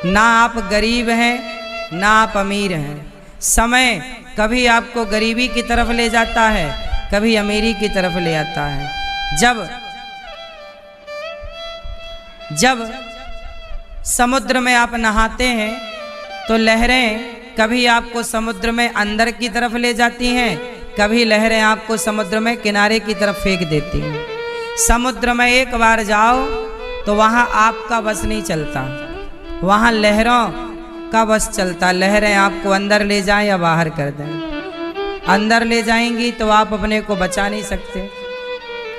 ना आप गरीब हैं ना आप अमीर हैं। समय कभी आपको गरीबी की तरफ ले जाता है, कभी अमीरी की तरफ ले आता है। जब समुद्र में आप नहाते हैं तो लहरें कभी आपको समुद्र में अंदर की तरफ ले जाती हैं, कभी लहरें आपको समुद्र में किनारे की तरफ फेंक देती हैं। समुद्र में एक बार जाओ तो वहाँ आपका बस नहीं चलता, वहाँ लहरों का बस चलता। लहरें आपको अंदर ले जाएं या बाहर कर दें। अंदर ले जाएंगी तो आप अपने को बचा नहीं सकते,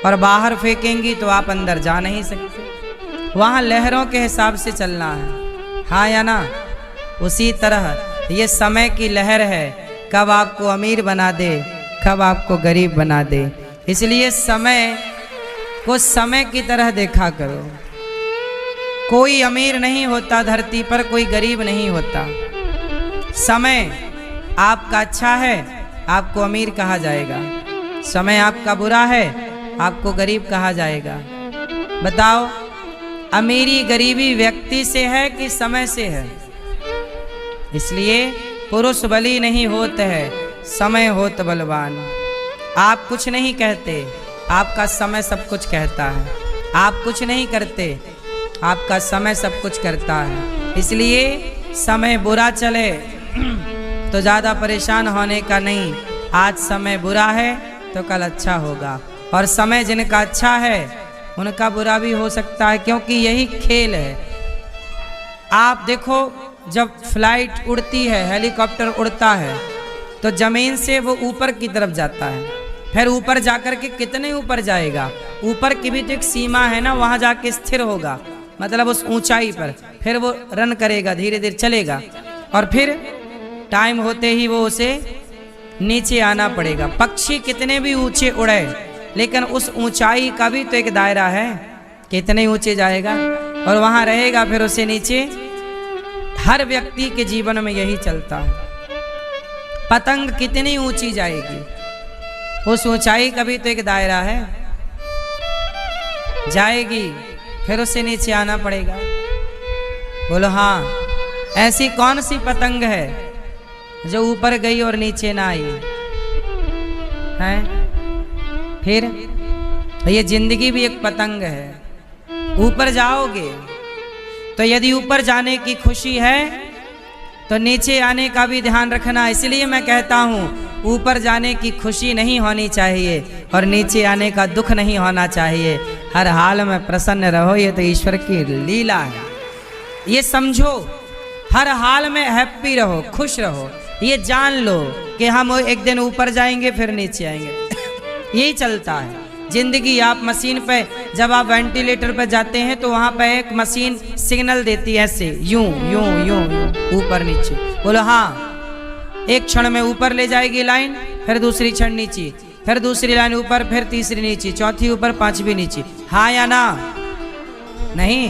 और बाहर फेंकेंगी तो आप अंदर जा नहीं सकते। वहाँ लहरों के हिसाब से चलना है, हाँ या ना। उसी तरह ये समय की लहर है, कब आपको अमीर बना दे, कब आपको गरीब बना दे। इसलिए समय को समय की तरह देखा करो। कोई अमीर नहीं होता धरती पर, कोई गरीब नहीं होता। समय आपका अच्छा है, आपको अमीर कहा जाएगा। समय आपका बुरा है, आपको गरीब कहा जाएगा। बताओ, अमीरी गरीबी व्यक्ति से है कि समय से है? इसलिए पुरुष बली नहीं होते है, समय होत बलवान। आप कुछ नहीं कहते, आपका समय सब कुछ कहता है। आप कुछ नहीं करते, आपका समय सब कुछ करता है। इसलिए समय बुरा चले तो ज़्यादा परेशान होने का नहीं। आज समय बुरा है तो कल अच्छा होगा, और समय जिनका अच्छा है उनका बुरा भी हो सकता है, क्योंकि यही खेल है। आप देखो, जब फ्लाइट उड़ती है, हेलीकॉप्टर उड़ता है, तो ज़मीन से वो ऊपर की तरफ जाता है। फिर ऊपर जाकर के कितने ऊपर जाएगा? ऊपर की भी तो एक सीमा है ना, वहाँ जाके स्थिर होगा, मतलब उस ऊंचाई पर। फिर वो रन करेगा, धीरे धीरे चलेगा, और फिर टाइम होते ही वो उसे नीचे आना पड़ेगा। पक्षी कितने भी ऊंचे उड़े, लेकिन उस ऊंचाई का भी तो एक दायरा है, कितने ऊंचे जाएगा और वहाँ रहेगा, फिर उसे नीचे। हर व्यक्ति के जीवन में यही चलता है। पतंग कितनी ऊंची जाएगी, उस ऊंचाई का भी तो एक दायरा है, जाएगी, फिर उसे नीचे आना पड़ेगा। बोलो हाँ, ऐसी कौन सी पतंग है जो ऊपर गई और नीचे ना आई है? फिर ये जिंदगी भी एक पतंग है। ऊपर जाओगे तो यदि ऊपर जाने की खुशी है तो नीचे आने का भी ध्यान रखना। इसलिए मैं कहता हूँ, ऊपर जाने की खुशी नहीं होनी चाहिए और नीचे आने का दुख नहीं होना चाहिए। हर हाल में प्रसन्न रहो, ये तो ईश्वर की लीला है। ये समझो, हर हाल में हैप्पी रहो, खुश रहो। ये जान लो कि हम एक दिन ऊपर जाएंगे फिर नीचे आएंगे। यही चलता है जिंदगी। आप मशीन पे, जब आप वेंटिलेटर पे जाते हैं तो वहाँ पे एक मशीन सिग्नल देती है ऐसे, यूं यूं यूं यूं, ऊपर नीचे। बोलो हाँ, एक क्षण में ऊपर ले जाएगी लाइन, फिर दूसरी क्षण नीचे, फिर दूसरी लाइन ऊपर, फिर तीसरी नीचे, चौथी ऊपर, पांचवी नीचे। हाँ या ना? नहीं,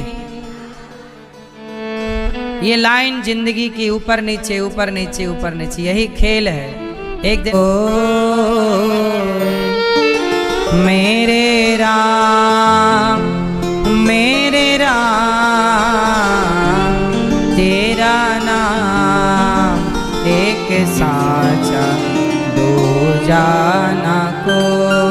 ये लाइन जिंदगी की ऊपर नीचे ऊपर नीचे ऊपर नीचे, यही खेल है। एक दिन मेरे राम तेरा नाम एक साचा दो जाना कोई।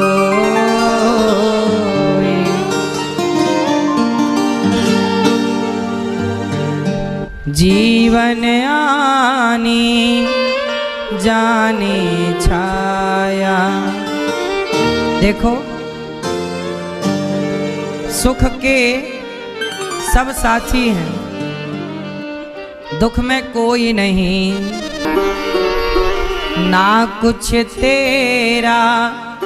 जीवन आनी जानी छाया। देखो, सुख के सब साथी हैं, दुख में कोई नहीं। ना कुछ तेरा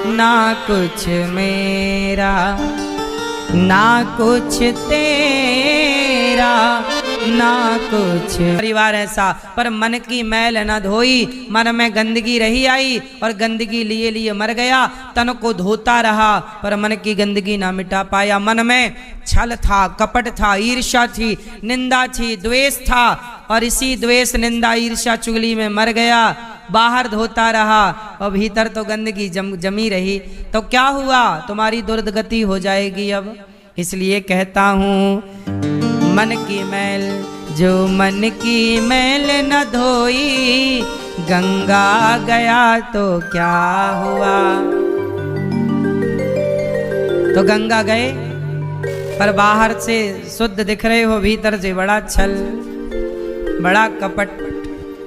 ना कुछ मेरा, ना कुछ तेरा ना कुछ। परिवार ऐसा, पर मन की मैल न धोई, मन में गंदगी रही आई और गंदगी लिए लिए मर गया। तन को धोता रहा पर मन की गंदगी ना मिटा पाया। मन में छल था, कपट था, ईर्ष्या थी, निंदा थी, द्वेष था, और इसी द्वेष, निंदा, ईर्ष्या, चुगली में मर गया। बाहर धोता रहा और भीतर तो गंदगी जमी रही। तो क्या हुआ? तुम्हारी दुर्गति हो जाएगी अब। इसलिए कहता हूँ, मन की मैल जो मन की मैल न धोई, गंगा गया तो क्या हुआ। तो गंगा गए पर बाहर से शुद्ध दिख रहे हो, भीतर से बड़ा छल, बड़ा कपट।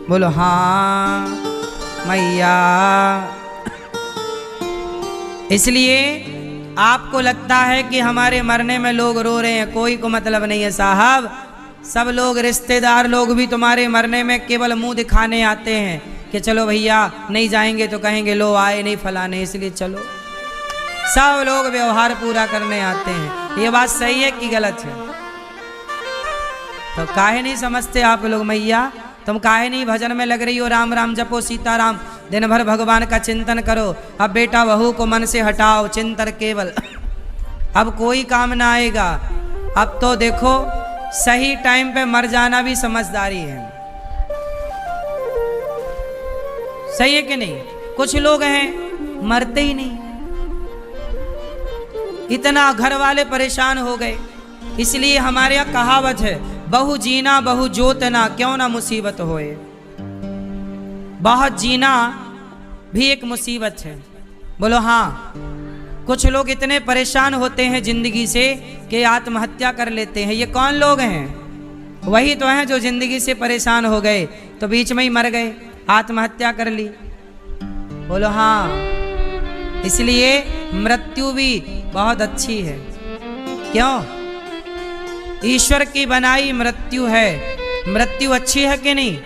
बोलो हाँ मैया। इसलिए आपको लगता है कि हमारे मरने में लोग रो रहे हैं, कोई को मतलब नहीं है साहब। सब लोग, रिश्तेदार लोग भी तुम्हारे मरने में केवल मुंह दिखाने आते हैं कि चलो भैया, नहीं जाएंगे तो कहेंगे लो आए नहीं फलाने, इसलिए चलो। सब लोग व्यवहार पूरा करने आते हैं। ये बात सही है कि गलत है? तो काहे नहीं समझते आप लोग मैया? तुम काहे नहीं भजन में लग रही हो, राम राम जपो सीताराम, दिन भर भगवान का चिंतन करो। अब बेटा बहू को मन से हटाओ, चिंतन केवल। अब कोई काम ना आएगा। अब तो देखो सही टाइम पे मर जाना भी समझदारी है। सही है कि नहीं? कुछ लोग हैं मरते ही नहीं, इतना घर वाले परेशान हो गए। इसलिए हमारे यहाँ कहावत है, बहु जीना बहु जोतना, क्यों ना मुसीबत होए। बहुत जीना भी एक मुसीबत है। बोलो हाँ। कुछ लोग इतने परेशान होते हैं जिंदगी से कि आत्महत्या कर लेते हैं। ये कौन लोग हैं? वही तो हैं जो जिंदगी से परेशान हो गए तो बीच में ही मर गए, आत्महत्या कर ली। बोलो हाँ। इसलिए मृत्यु भी बहुत अच्छी है। क्यों? ईश्वर की बनाई मृत्यु है। मृत्यु अच्छी है कि नहीं?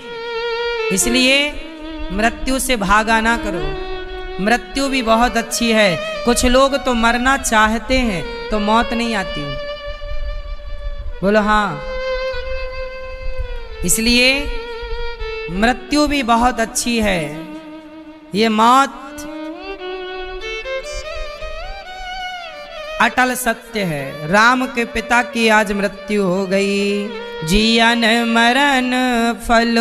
इसलिए मृत्यु से भागा ना करो। मृत्यु भी बहुत अच्छी है। कुछ लोग तो मरना चाहते हैं तो मौत नहीं आती। बोलो हाँ। इसलिए मृत्यु भी बहुत अच्छी है। ये मौत अटल सत्य है। राम के पिता की आज मृत्यु हो गई। जियन मरण फल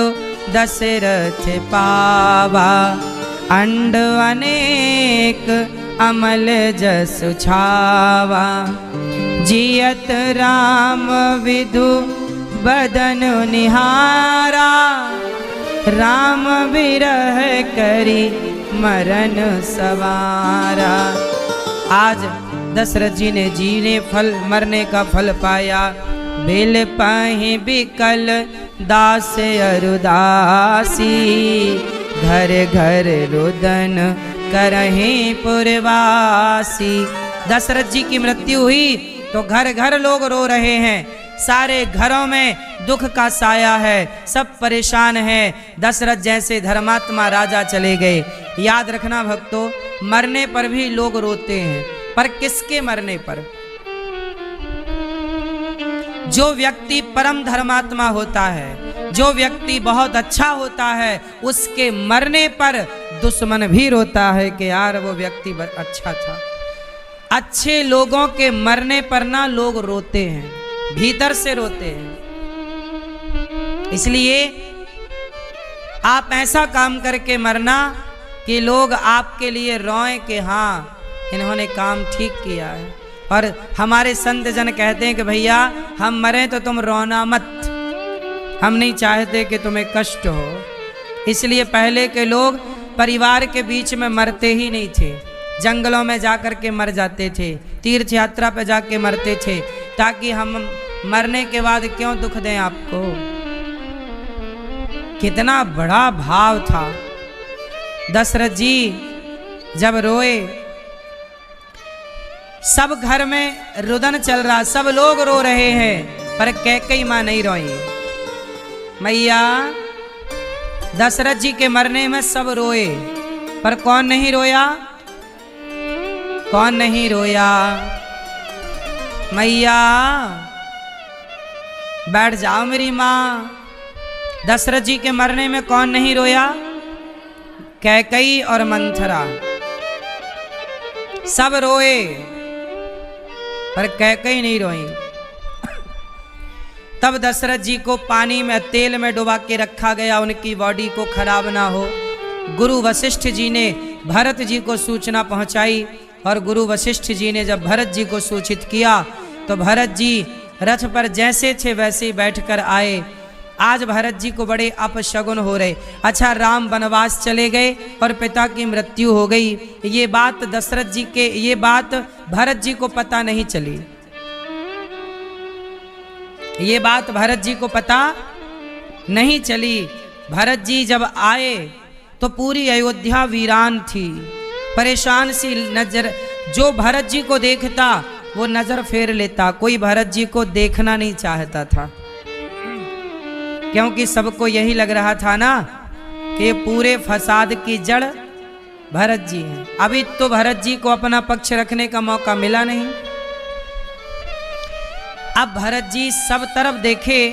दशरथ पावा, अंड अनेक अमल जस छावा। जियत राम विधु बदन निहारा, राम विरह करी मरण सवारा। आज दशरथ जी ने जीने फल, मरने का फल पाया। बेल पाहि बिकल दास अरुदासी, घर घर रुदन करहे पुरवासी। दशरथ जी की मृत्यु हुई तो घर घर लोग रो रहे हैं। सारे घरों में दुख का साया है, सब परेशान हैं। दशरथ जैसे धर्मात्मा राजा चले गए। याद रखना भक्तों, मरने पर भी लोग रोते हैं, पर किसके मरने पर? जो व्यक्ति परम धर्मात्मा होता है, जो व्यक्ति बहुत अच्छा होता है, उसके मरने पर दुश्मन भी रोता है कि यार वो व्यक्ति अच्छा था। अच्छे लोगों के मरने पर ना लोग रोते हैं, भीतर से रोते हैं। इसलिए आप ऐसा काम करके मरना कि लोग आपके लिए रोएं कि हाँ इन्होंने काम ठीक किया है। और हमारे संत जन कहते हैं कि भैया हम मरें तो तुम रोना मत, हम नहीं चाहते कि तुम्हें कष्ट हो। इसलिए पहले के लोग परिवार के बीच में मरते ही नहीं थे, जंगलों में जाकर के मर जाते थे, तीर्थ यात्रा पे जाके मरते थे, ताकि हम मरने के बाद क्यों दुख दें आपको। कितना बड़ा भाव था। दशरथ जी जब रोए, सब घर में रुदन चल रहा, सब लोग रो रहे हैं, पर कैकेयी मां नहीं रोई। मैया दशरथ जी के मरने में सब रोए, पर कौन नहीं रोया? कौन नहीं रोया? मैया बैठ जाओ मेरी माँ। दशरथ जी के मरने में कौन नहीं रोया? कैकेयी और मंथरा, सब रोए पर कैकेयी नहीं रोई। तब दशरथ जी को पानी में तेल में डुबा के रखा गया, उनकी बॉडी को खराब ना हो। गुरु वशिष्ठ जी ने भरत जी को सूचना पहुंचाई, और गुरु वशिष्ठ जी ने जब भरत जी को सूचित किया तो भरत जी रथ पर जैसे थे वैसे बैठकर आए आज भरत जी को बड़े अपशगुन हो रहे। अच्छा, राम वनवास चले गए और पिता की मृत्यु हो गई, ये बात दशरथ जी के, ये बात भरत जी को पता नहीं चली। ये बात भरत जी को पता नहीं चली। भरत जी जब आए तो पूरी अयोध्या वीरान थी, परेशान सी नजर। जो भरत जी को देखता वो नजर फेर लेता, कोई भरत जी को देखना नहीं चाहता था, क्योंकि सबको यही लग रहा था ना कि पूरे फसाद की जड़ भरत जी हैं। अभी तो भरत जी को अपना पक्ष रखने का मौका मिला नहीं। अब भरत जी सब तरफ देखे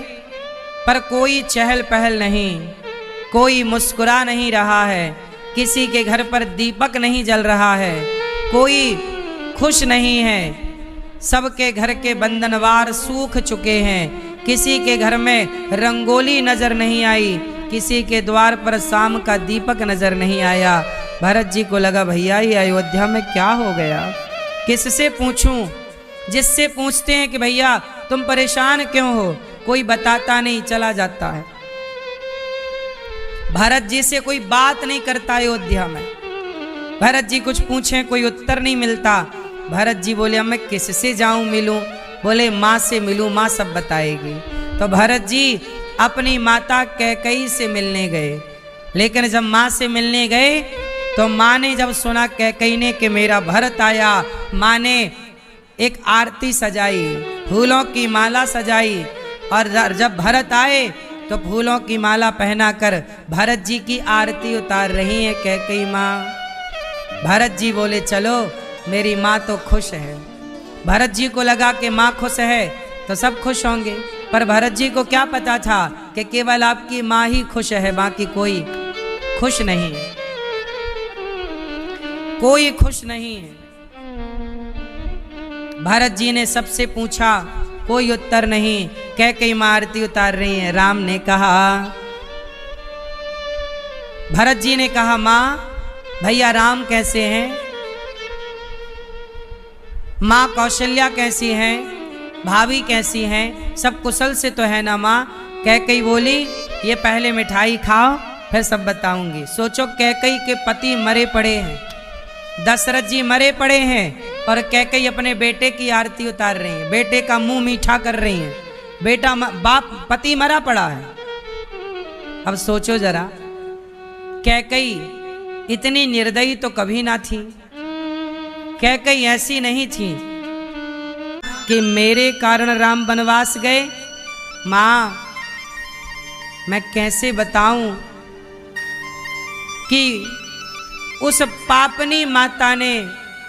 पर कोई चहल पहल नहीं, कोई मुस्कुरा नहीं रहा है, किसी के घर पर दीपक नहीं जल रहा है, कोई खुश नहीं है। सबके घर के बंधनवार सूख चुके हैं, किसी के घर में रंगोली नजर नहीं आई, किसी के द्वार पर शाम का दीपक नजर नहीं आया। भरत जी को लगा भैया ये अयोध्या में क्या हो गया, किससे पूछूं। जिससे पूछते हैं कि भैया तुम परेशान क्यों हो, कोई बताता नहीं, चला जाता है। भरत जी से कोई बात नहीं करता अयोध्या में। भरत जी कुछ पूछें कोई उत्तर नहीं मिलता। भरत जी बोले अब मैं किससे जाऊं मिलूं, बोले माँ से मिलूं, माँ सब बताएगी। तो भरत जी अपनी माता कैकई से मिलने गए, लेकिन जब माँ से मिलने गए तो माँ ने जब सुना कैकई ने कि मेरा भरत आया, माँ ने एक आरती सजाई, फूलों की माला सजाई, और जब भरत आए तो फूलों की माला पहनाकर भरत जी की आरती उतार रही है कैकई माँ। भरत जी बोले चलो मेरी माँ तो खुश है। भरत जी को लगा कि माँ खुश है तो सब खुश होंगे, पर भरत जी को क्या पता था कि केवल आपकी माँ ही खुश है, बाकी कोई खुश नहीं है, कोई खुश नहीं है। भरत जी ने सबसे पूछा, कोई उत्तर नहीं। कैकई माँ आरती उतार रही है। राम ने कहा, भरत जी ने कहा माँ भैया राम कैसे हैं, माँ कौशल्या कैसी हैं, भाभी कैसी हैं, सब कुशल से तो है ना माँ। कैकई बोली ये पहले मिठाई खाओ फिर सब बताऊंगी। सोचो कैकई के पति मरे पड़े हैं, दशरथ जी मरे पड़े हैं, और कैकई अपने बेटे की आरती उतार रही है, बेटे का मुंह मीठा कर रही है। बेटा बाप पति मरा पड़ा है। अब सोचो जरा, कैकई इतनी निर्दयी तो कभी ना थी। कैकई ऐसी नहीं थी कि मेरे कारण राम वनवास गए। माँ मैं कैसे बताऊं कि उस पापनी माता ने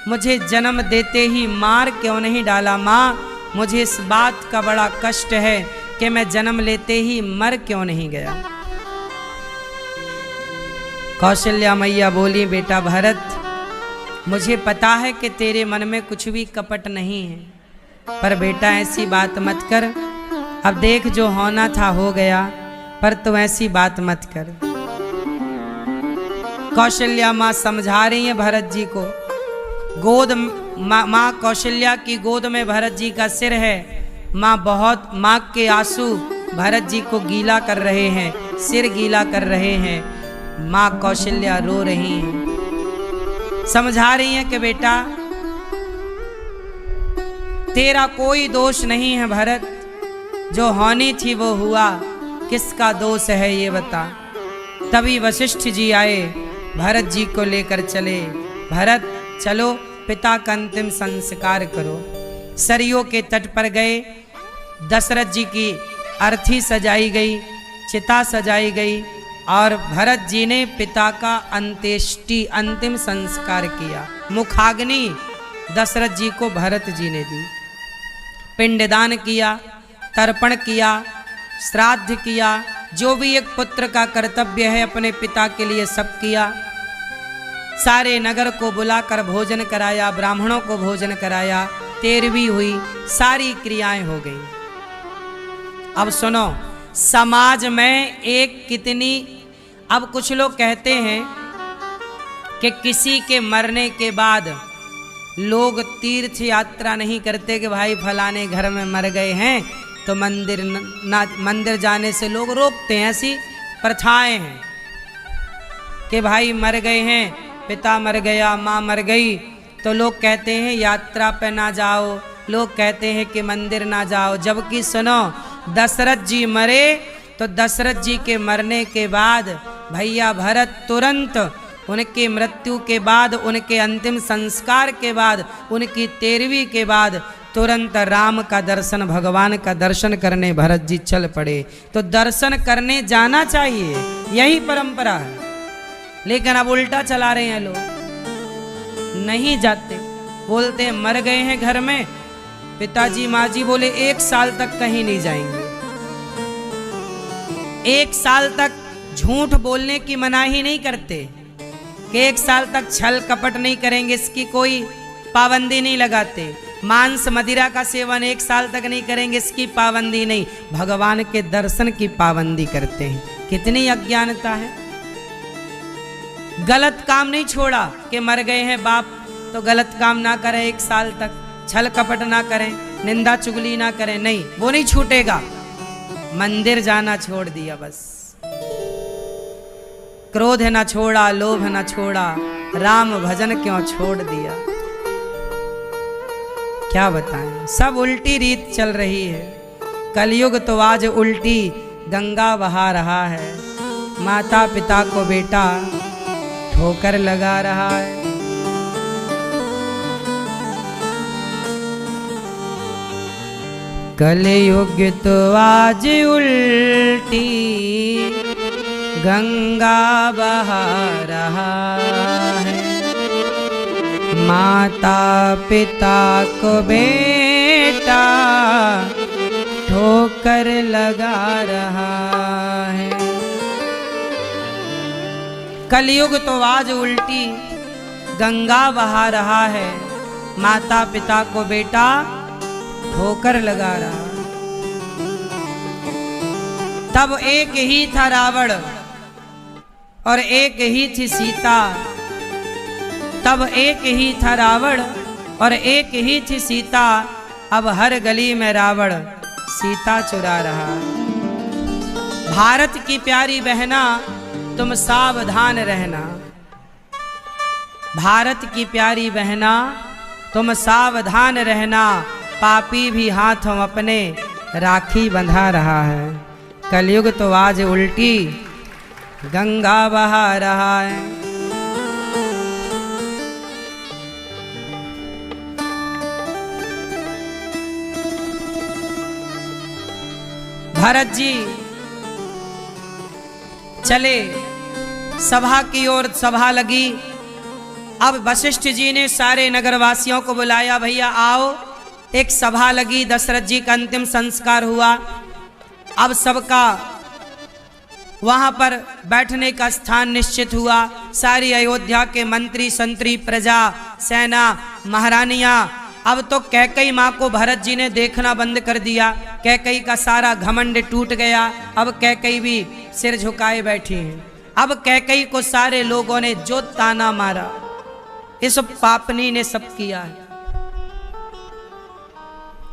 मुझे जन्म देते ही मार क्यों नहीं डाला। माँ मुझे इस बात का बड़ा कष्ट है कि मैं जन्म लेते ही मर क्यों नहीं गया। कौशल्या मैया बोली बेटा भरत मुझे पता है कि तेरे मन में कुछ भी कपट नहीं है, पर बेटा ऐसी बात मत कर। अब देख जो होना था हो गया, पर तू ऐसी बात मत कर। कौशल्या माँ समझा रही है भरत जी को। गोद माँ कौशल्या की गोद में भरत जी का सिर है। माँ बहुत माँ के आंसू भरत जी को गीला कर रहे हैं, सिर गीला कर रहे हैं। माँ कौशल्या रो रही हैं, समझा रही हैं कि बेटा तेरा कोई दोष नहीं है भरत, जो होनी थी वो हुआ, किसका दोष है ये बता। तभी वशिष्ठ जी आए, भरत जी को लेकर चले। भरत चलो पिता का अंतिम संस्कार करो। सरयू के तट पर गए, दशरथ जी की अर्थी सजाई गई, चिता सजाई गई, और भरत जी ने पिता का अंत्येष्टि अंतिम संस्कार किया। मुखाग्नि दशरथ जी को भरत जी ने दी, पिंडदान किया, तर्पण किया, श्राद्ध किया, जो भी एक पुत्र का कर्तव्य है अपने पिता के लिए सब किया। सारे नगर को बुलाकर भोजन कराया, ब्राह्मणों को भोजन कराया, तेरहवीं हुई, सारी क्रियाएं हो गई। अब सुनो, समाज में एक कितनी, अब कुछ लोग कहते हैं कि किसी के मरने के बाद लोग तीर्थ यात्रा नहीं करते कि भाई फलाने घर में मर गए हैं तो मंदिर जाने से लोग रोकते हैं। ऐसी प्रथाएं हैं कि भाई मर गए हैं, पिता मर गया, माँ मर गई, तो लोग कहते हैं यात्रा पे ना जाओ, लोग कहते हैं कि मंदिर ना जाओ। जबकि सुनो, दशरथ जी मरे तो दशरथ जी के मरने के बाद भैया भरत तुरंत उनकी मृत्यु के बाद, उनके अंतिम संस्कार के बाद, उनकी 13वीं के बाद तुरंत राम का दर्शन, भगवान का दर्शन करने भरत जी चल पड़े। तो दर्शन करने जाना चाहिए, यही परंपरा है। लेकिन अब उल्टा चला रहे हैं लोग, नहीं जाते, बोलते हैं मर गए हैं घर में, पिताजी माँ जी बोले 1 साल तक कहीं नहीं जाएंगे। 1 साल तक झूठ बोलने की मनाही नहीं करते कि 1 साल तक छल कपट नहीं करेंगे, इसकी कोई पाबंदी नहीं लगाते। मांस मदिरा का सेवन 1 साल तक नहीं करेंगे, इसकी पाबंदी नहीं। भगवान के दर्शन की पाबंदी करते हैं। कितनी अज्ञानता है। गलत काम नहीं छोड़ा कि मर गए हैं बाप तो गलत काम ना करें, 1 साल तक छल कपट ना करें, निंदा चुगली ना करें, नहीं, वो नहीं छूटेगा। मंदिर जाना छोड़ दिया बस। क्रोध न छोड़ा, लोभ न छोड़ा, राम भजन क्यों छोड़ दिया। क्या बताएं, सब उल्टी रीत चल रही है। कलयुग तो आज उल्टी गंगा बहा रहा है। माता पिता को बेटा ठोकर लगा रहा है। कलयुग तो आज उल्टी गंगा बहा रहा है। माता पिता को बेटा ठोकर लगा रहा है। कलयुग तो आज उल्टी गंगा बहा रहा है। माता पिता को बेटा ठोकर लगा रहा। तब एक ही था रावण और एक ही थी सीता। तब एक ही था रावण और एक ही थी सीता। अब हर गली में रावण सीता चुरा रहा। भारत की प्यारी बहना तुम सावधान रहना। भारत की प्यारी बहना तुम सावधान रहना। पापी भी हाथों अपने राखी बंधा रहा है। कलयुग तो आज उल्टी गंगा बहा रहा है। भरत जी चले सभा की ओर। सभा लगी। अब वशिष्ठ जी ने सारे नगरवासियों को बुलाया, भैया आओ, एक सभा लगी। दशरथ जी का अंतिम संस्कार हुआ। अब सबका वहां पर बैठने का स्थान निश्चित हुआ। सारी अयोध्या के मंत्री संतरी, प्रजा, सेना, महारानियां। अब तो कैकई माँ को भरत जी ने देखना बंद कर दिया। कैकई का सारा घमंड टूट गया। अब कैकई भी सिर झुकाए बैठी हैं। अब कैकई को सारे लोगों ने जो ताना मारा, इस पापनी ने सब किया है।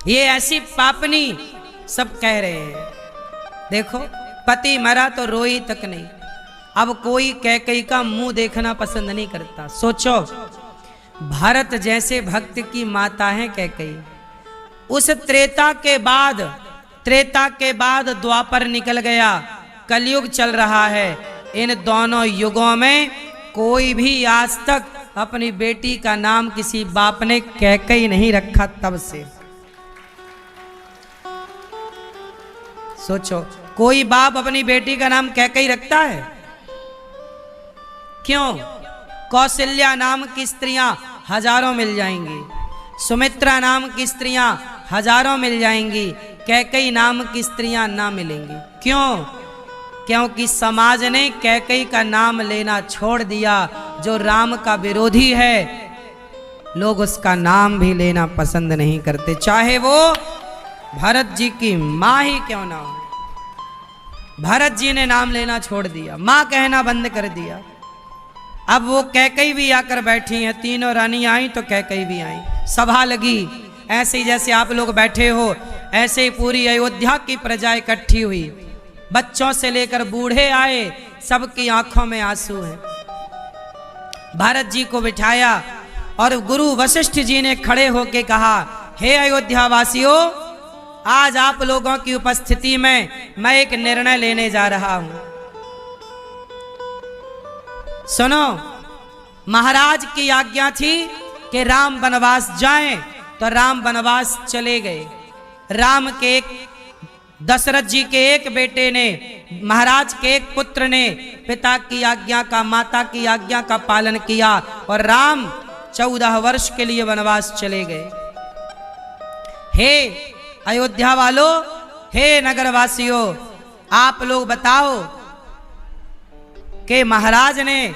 ये ऐसी पापनी सब कह रहे हैं। देखो, पति मरा तो रोई तक नहीं। अब कोई कैकई का मुंह देखना पसंद नहीं करता। सोचो, भरत जैसे भक्त की माता है कैकई। उस त्रेता के बाद द्वापर निकल गया, कलयुग चल रहा है। इन दोनों युगों में कोई भी आज तक अपनी बेटी का नाम किसी बाप ने कैकई नहीं रखा। तब से सोचो, कोई बाप अपनी बेटी का नाम कैकई रखता है? क्यों? कौशल्या नाम की स्त्रियां हजारों मिल जाएंगी, सुमित्रा नाम की स्त्रियां हजारों मिल जाएंगी, कैकई नाम की स्त्रियां ना मिलेंगी। क्यों? क्योंकि समाज ने कैकई का नाम लेना छोड़ दिया। जो राम का विरोधी है, लोग उसका नाम भी लेना पसंद नहीं करते, चाहे वो भरत जी की माँ ही क्यों ना हो। भरत जी ने नाम लेना छोड़ दिया, माँ कहना बंद कर दिया। अब वो कैकई भी आकर बैठी हैं। तीनों रानी आई तो कैकई भी आई। सभा लगी ऐसे ही जैसे आप लोग बैठे हो। ऐसे ही पूरी अयोध्या की प्रजा इकट्ठी हुई, बच्चों से लेकर बूढ़े आए, सबकी आंखों में आंसू हैं। भरत जी को बिठाया और गुरु वशिष्ठ जी ने खड़े होकर कहा, हे अयोध्या वासियों, आज आप लोगों की उपस्थिति में मैं एक निर्णय लेने जा रहा हूं। सुनो, महाराज की आज्ञा थी कि राम वनवास जाएं, तो राम वनवास चले गए। राम के दशरथ जी के एक बेटे ने, महाराज के एक पुत्र ने पिता की आज्ञा का, माता की आज्ञा का पालन किया और राम 14 वर्ष के लिए वनवास चले गए। हे अयोध्या वालों, हे नगरवासियों, आप लोग बताओ कि महाराज ने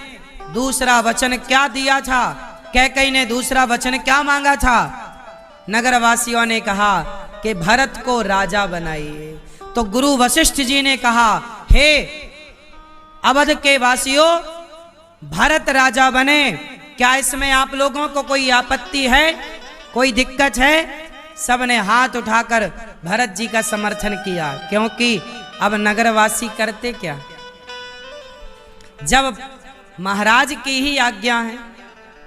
दूसरा वचन क्या दिया था, कैकेयी ने दूसरा वचन क्या मांगा था। नगरवासियों ने कहा कि भरत को राजा बनाइए। तो गुरु वशिष्ठ जी ने कहा, हे अवध के वासियों, भरत राजा बने, क्या इसमें आप लोगों को कोई आपत्ति है, कोई दिक्कत है? सबने हाथ उठाकर भरत जी का समर्थन किया, क्योंकि अब नगरवासी करते क्या, जब महाराज की ही आज्ञा है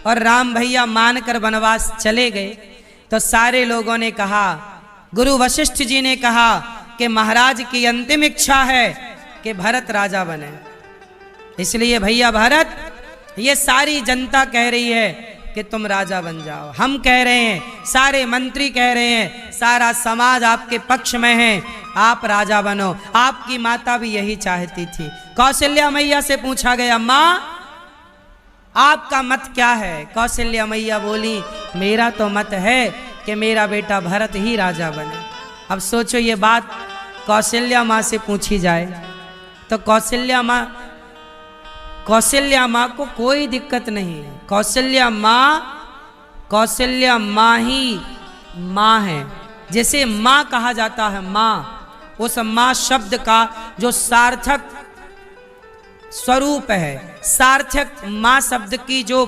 और राम भैया मानकर वनवास चले गए, तो सारे लोगों ने कहा, गुरु वशिष्ठ जी ने कहा कि महाराज की अंतिम इच्छा है कि भरत राजा बने, इसलिए भैया भरत, ये सारी जनता कह रही है कि तुम राजा बन जाओ, हम कह रहे हैं, सारे मंत्री कह रहे हैं, सारा समाज आपके पक्ष में है, आप राजा बनो। आपकी माता भी यही चाहती थी। कौशल्या मैया से पूछा गया, माँ आपका मत क्या है? कौशल्या मैया बोली, मेरा तो मत है कि मेरा बेटा भरत ही राजा बने। अब सोचो, ये बात कौशल्या माँ से पूछी जाए तो कौशल्या माँ को कोई दिक्कत नहीं है। कौशल्या माँ ही माँ है, जैसे माँ कहा जाता है माँ, उस माँ शब्द का जो सार्थक स्वरूप है, सार्थक माँ शब्द की जो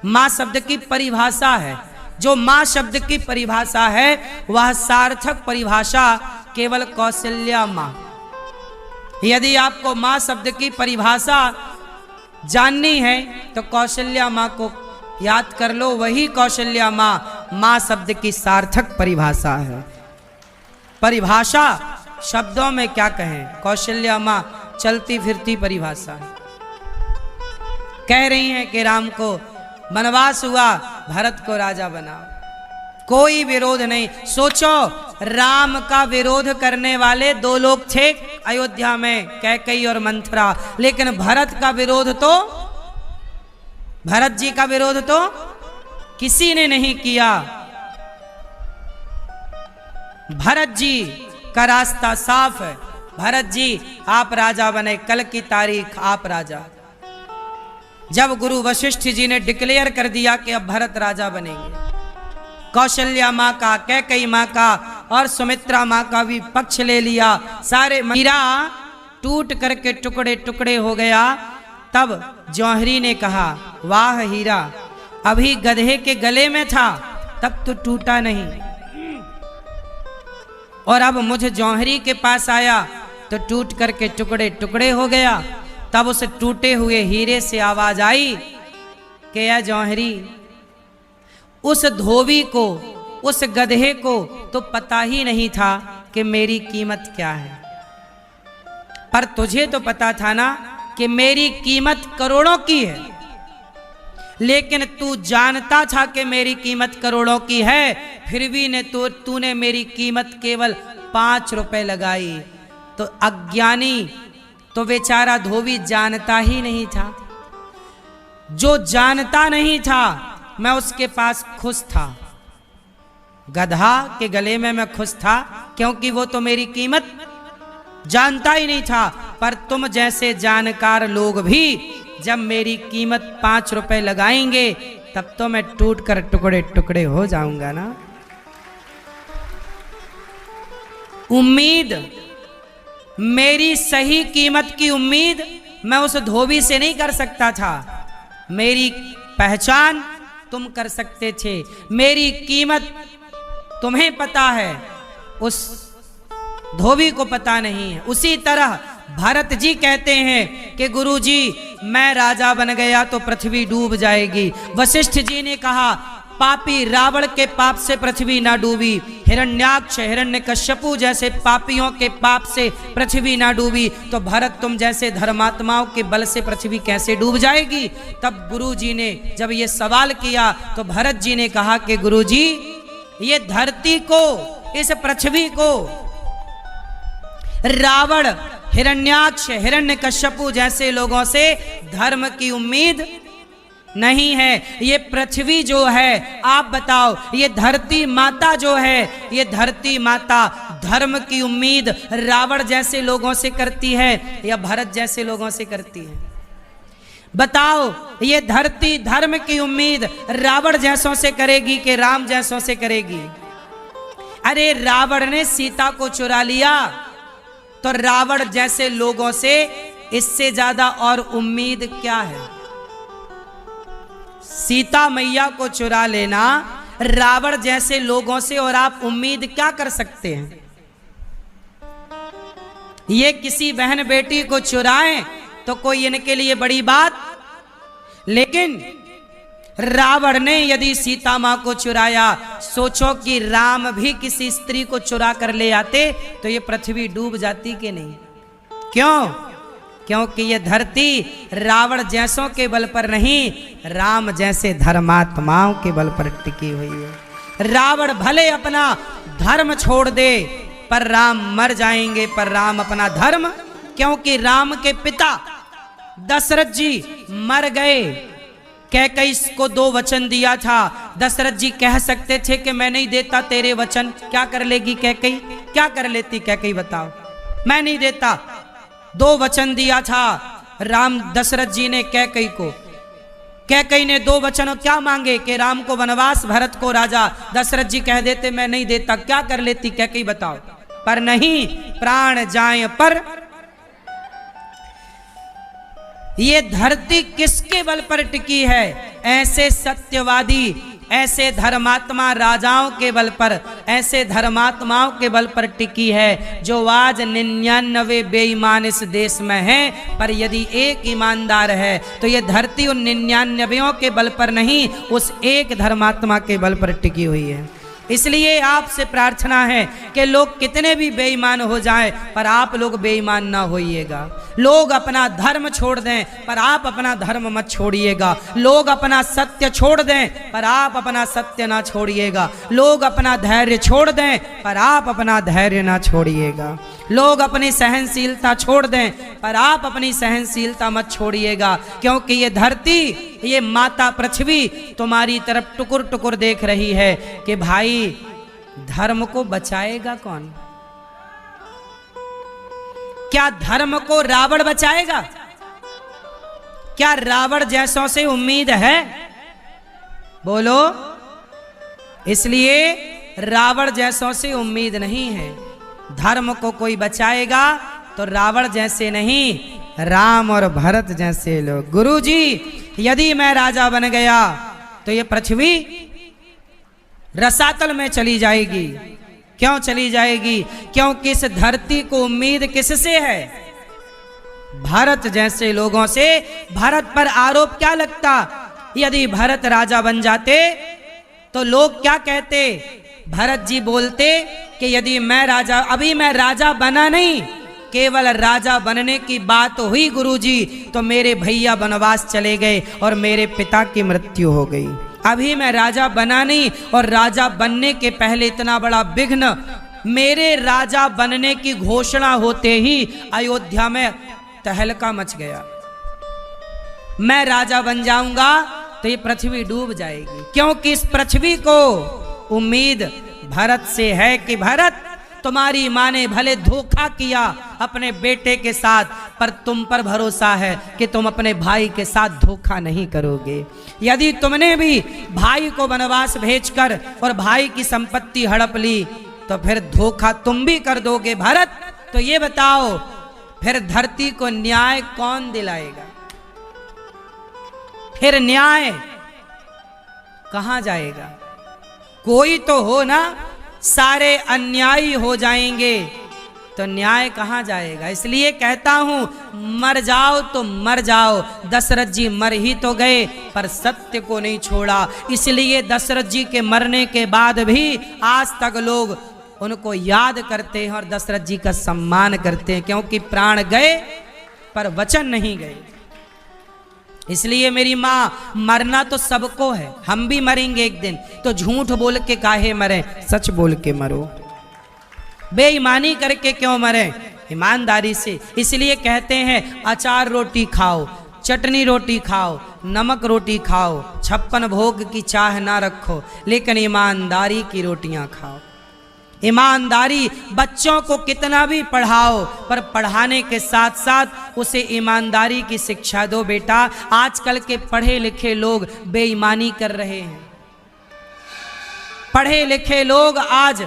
माँ शब्द की परिभाषा है, जो माँ शब्द की परिभाषा है, वह सार्थक परिभाषा केवल कौशल्या माँ। यदि आपको माँ शब्द की परिभाषा जाननी है तो कौशल्या माँ को याद कर लो, वही कौशल्या माँ शब्द की सार्थक परिभाषा है। परिभाषा शब्दों में क्या कहें, कौशल्या माँ चलती फिरती परिभाषा है। कह रही हैं कि राम को वनवास हुआ, भरत को राजा बनाओ, कोई विरोध नहीं। सोचो, राम का विरोध करने वाले 2 लोग थे अयोध्या में, कैकेयी और मंथरा, लेकिन भरत जी का विरोध तो किसी ने नहीं किया। भरत जी का रास्ता साफ है, भरत जी आप राजा बने, कल की तारीख आप राजा। जब गुरु वशिष्ठ जी ने डिक्लेयर कर दिया कि अब भरत राजा बनेंगे, कौशल्या माँ का, कैकेयी माँ का और सुमित्रा माँ का भी पक्ष ले लिया। सारे हीरा टूट करके टुकड़े टुकड़े हो गया। तब जौहरी ने कहा, वाह हीरा, अभी गधे के गले में था तब तो टूटा नहीं, और अब मुझे जौहरी के पास आया तो टूट करके टुकड़े टुकड़े हो गया। तब उस टूटे हुए हीरे से आवाज आई कि या जौहरी, उस धोबी को, उस गधे को तो पता ही नहीं था कि मेरी कीमत क्या है, पर तुझे तो पता था ना कि मेरी कीमत करोड़ों की है, लेकिन तू जानता था कि मेरी कीमत करोड़ों की है, फिर भी तूने मेरी कीमत केवल 5 रुपए लगाई। तो अज्ञानी, तो बेचारा धोबी जानता ही नहीं था। जो जानता नहीं था, मैं उसके पास खुश था, गधा के गले में मैं खुश था, क्योंकि वो तो मेरी कीमत जानता ही नहीं था। पर तुम जैसे जानकार लोग भी जब मेरी कीमत 5 रुपए लगाएंगे, तब तो मैं टूट कर टुकड़े टुकड़े हो जाऊंगा ना। उम्मीद, मेरी सही कीमत की उम्मीद मैं उस धोबी से नहीं कर सकता था। मेरी पहचान तुम कर सकते थे, मेरी कीमत तुम्हें पता है, उस धोबी को पता नहीं है। उसी तरह भरत जी कहते हैं कि गुरुजी मैं राजा बन गया तो पृथ्वी डूब जाएगी। वशिष्ठ जी ने कहा पापी रावण के पाप से पृथ्वी ना डूबी, हिरण्याक्ष हिरण्यकश्यपु जैसे पापियों के पाप से पृथ्वी ना डूबी, तो भरत तुम जैसे धर्मात्माओं के बल से पृथ्वी कैसे डूब जाएगी। तब गुरु जी ने जब ये सवाल किया तो भरत जी ने कहा कि गुरु जी ये धरती को, इस पृथ्वी को रावण हिरण्याक्ष हिरण्यकश्यपु जैसे लोगों से धर्म की उम्मीद नहीं है। ये पृथ्वी जो है, आप बताओ, ये धरती माता जो है, ये धरती माता धर्म की उम्मीद रावण जैसे लोगों से करती है या भरत जैसे लोगों से करती है? बताओ, ये धरती धर्म की उम्मीद रावण जैसों से करेगी कि राम जैसों से करेगी? अरे रावण ने सीता को चुरा लिया, तो रावण जैसे लोगों से इससे ज्यादा और उम्मीद क्या है? सीता मैया को चुरा लेना रावण जैसे लोगों से, और आप उम्मीद क्या कर सकते हैं? ये किसी बहन बेटी को चुराएं तो कोई इनके लिए बड़ी बात, लेकिन रावण ने यदि सीता मां को चुराया, सोचो कि राम भी किसी स्त्री को चुरा कर ले आते तो ये पृथ्वी डूब जाती कि नहीं? क्यों? क्योंकि ये धरती रावण जैसों के बल पर नहीं, राम जैसे धर्मात्माओं के बल पर टिकी हुई है। रावण भले अपना धर्म छोड़ दे पर राम मर जाएंगे, पर राम अपना धर्म, क्योंकि राम के पिता दशरथ जी मर गए। कैकई को 2 वचन दिया था, दशरथ जी कह सकते थे कि मैं नहीं देता तेरे वचन। क्या कर लेगी कैकई? क्या कर लेती कैकई बताओ? मैं नहीं देता। 2 वचन दिया था राम दशरथ जी ने कैकई को। कैकई ने 2 वचन क्या मांगे कि राम को वनवास, भरत को राजा। दशरथ जी कह देते मैं नहीं देता, क्या कर लेती कैकई बताओ? पर नहीं, प्राण जाए पर। ये धरती किसके बल पर टिकी है? ऐसे सत्यवादी, ऐसे धर्मात्मा राजाओं के बल पर, ऐसे धर्मात्माओं के बल पर टिकी है जो आज 99 बेईमान इस देश में हैं, पर यदि एक ईमानदार है तो ये धरती उन 99 के बल पर नहीं, उस एक धर्मात्मा के बल पर टिकी हुई है। इसलिए आपसे प्रार्थना है कि लोग कितने भी बेईमान हो जाएं, पर आप लोग बेईमान ना होइएगा। लोग अपना धर्म छोड़ दें पर आप अपना धर्म मत छोड़िएगा। लोग अपना सत्य छोड़ दें पर आप अपना सत्य ना छोड़िएगा। लोग अपना धैर्य छोड़ दें पर आप अपना धैर्य ना छोड़िएगा। लोग अपनी सहनशीलता छोड़ दें पर आप अपनी सहनशीलता मत छोड़िएगा, क्योंकि ये धरती, ये माता पृथ्वी तुम्हारी तरफ टुकुर टुकुर देख रही है कि भाई धर्म को बचाएगा कौन? क्या धर्म को रावण बचाएगा? क्या रावण जैसों से उम्मीद है? बोलो। इसलिए रावण जैसों से उम्मीद नहीं है। धर्म को कोई बचाएगा तो रावण जैसे नहीं, राम और भरत जैसे लोग। गुरुजी, यदि मैं राजा बन गया तो ये पृथ्वी रसातल में चली जाएगी। क्यों चली जाएगी? क्योंकि इस धरती को उम्मीद किससे है? भरत जैसे लोगों से। भरत पर आरोप क्या लगता? यदि भरत राजा बन जाते तो लोग क्या कहते? भरत जी बोलते कि यदि मैं राजा, अभी मैं राजा बना नहीं, केवल राजा बनने की बात हुई गुरुजी तो मेरे भैया वनवास चले गए और मेरे पिता की मृत्यु हो गई। अभी मैं राजा बना नहीं, और राजा बनने के पहले इतना बड़ा विघ्न, मेरे राजा बनने की घोषणा होते ही अयोध्या में तहलका मच गया। मैं राजा बन जाऊंगा तो ये पृथ्वी डूब जाएगी, क्योंकि इस पृथ्वी को उम्मीद भरत से है कि भरत, तुम्हारी माँ ने भले धोखा किया अपने बेटे के साथ, पर तुम पर भरोसा है कि तुम अपने भाई के साथ धोखा नहीं करोगे। यदि तुमने भी भाई को वनवास भेजकर और भाई की संपत्ति हड़प ली तो फिर धोखा तुम भी कर दोगे भरत। तो ये बताओ, फिर धरती को न्याय कौन दिलाएगा? फिर न्याय कहां जाएगा? कोई तो हो ना। सारे अन्यायी हो जाएंगे तो न्याय कहां जाएगा। इसलिए कहता हूं मर जाओ तो मर जाओ। दशरथ जी मर ही तो गए पर सत्य को नहीं छोड़ा। इसलिए दशरथ जी के मरने के बाद भी आज तक लोग उनको याद करते हैं और दशरथ जी का सम्मान करते हैं, क्योंकि प्राण गए पर वचन नहीं गए। इसलिए मेरी माँ, मरना तो सबको है, हम भी मरेंगे एक दिन, तो झूठ बोल के काहे मरे, सच बोल के मरो। बेईमानी करके क्यों मरे, ईमानदारी से। इसलिए कहते हैं अचार रोटी खाओ, चटनी रोटी खाओ, नमक रोटी खाओ, 56 भोग की चाह ना रखो, लेकिन ईमानदारी की रोटियां खाओ। ईमानदारी, बच्चों को कितना भी पढ़ाओ पर पढ़ाने के साथ साथ उसे ईमानदारी की शिक्षा दो। बेटा, आजकल के पढ़े लिखे लोग बेईमानी कर रहे हैं। पढ़े लिखे लोग आज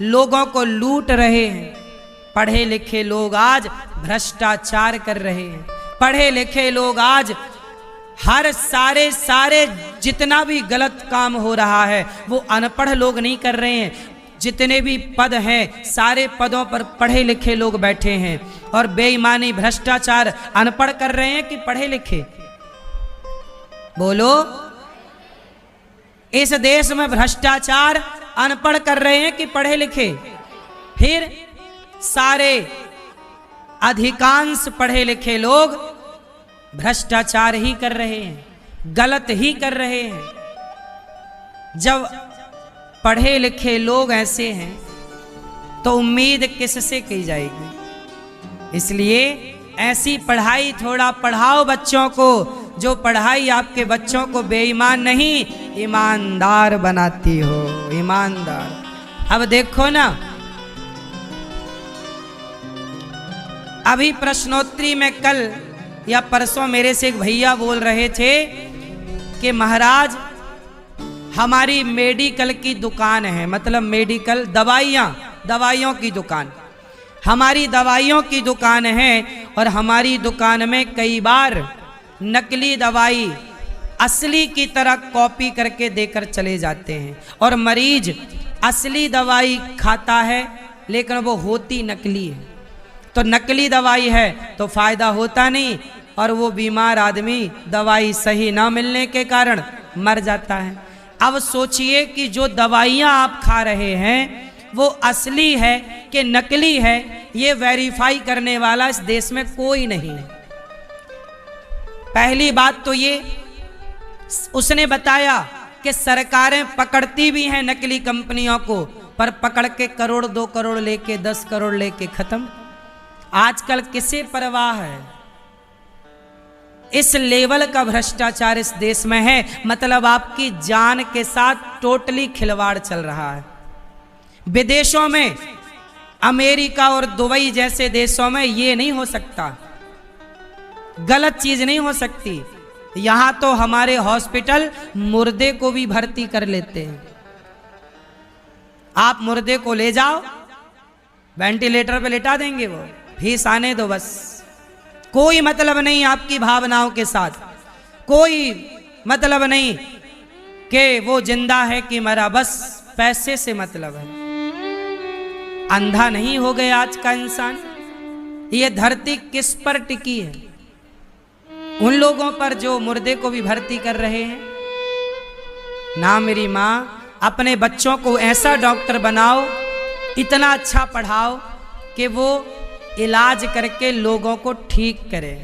लोगों को लूट रहे हैं। पढ़े लिखे लोग आज भ्रष्टाचार कर रहे हैं। पढ़े लिखे लोग आज हर सारे जितना भी गलत काम हो रहा है वो अनपढ़ लोग नहीं कर रहे हैं। जितने भी पद हैं सारे पदों पर पढ़े लिखे लोग बैठे हैं और बेईमानी भ्रष्टाचार अनपढ़ कर रहे हैं कि पढ़े लिखे। बोलो, इस देश में भ्रष्टाचार अनपढ़ कर रहे हैं कि पढ़े लिखे। फिर सारे अधिकांश पढ़े लिखे लोग भ्रष्टाचार ही कर रहे हैं, गलत ही कर रहे हैं। जब पढ़े लिखे लोग ऐसे हैं तो उम्मीद किससे की जाएगी। इसलिए ऐसी पढ़ाई थोड़ा पढ़ाओ बच्चों को, जो पढ़ाई आपके बच्चों को बेईमान नहीं ईमानदार बनाती हो। ईमानदार। अब देखो ना, अभी प्रश्नोत्तरी में कल या परसों मेरे से एक भैया बोल रहे थे कि महाराज हमारी मेडिकल की दुकान है, मतलब मेडिकल दवाइयों की दुकान, हमारी दवाइयों की दुकान है और हमारी दुकान में कई बार नकली दवाई असली की तरह कॉपी करके देकर चले जाते हैं और मरीज असली दवाई खाता है लेकिन वो होती नकली है। तो नकली दवाई है तो फायदा होता नहीं और वो बीमार आदमी दवाई सही ना मिलने के कारण मर जाता है। अब सोचिए कि जो दवाइयाँ आप खा रहे हैं वो असली है कि नकली है, ये वेरीफाई करने वाला इस देश में कोई नहीं है। पहली बात तो ये उसने बताया कि सरकारें पकड़ती भी हैं नकली कंपनियों को, पर पकड़ के करोड़ 2 करोड़ लेके 10 करोड़ लेके खत्म। आजकल किसे परवाह है। इस लेवल का भ्रष्टाचार इस देश में है, मतलब आपकी जान के साथ टोटली खिलवाड़ चल रहा है। विदेशों में, अमेरिका और दुबई जैसे देशों में ये नहीं हो सकता, गलत चीज नहीं हो सकती। यहां तो हमारे हॉस्पिटल मुर्दे को भी भर्ती कर लेते हैं। आप मुर्दे को ले जाओ, वेंटिलेटर पे लेटा देंगे, वो फीस आने दो बस। कोई मतलब नहीं आपकी भावनाओं के साथ, कोई मतलब नहीं कि वो जिंदा है कि मरा, बस पैसे से मतलब है। अंधा नहीं हो गया आज का इंसान। ये धरती किस पर टिकी है? उन लोगों पर जो मुर्दे को भी भर्ती कर रहे हैं ना। मेरी माँ, अपने बच्चों को ऐसा डॉक्टर बनाओ, इतना अच्छा पढ़ाओ कि वो इलाज करके लोगों को ठीक करे,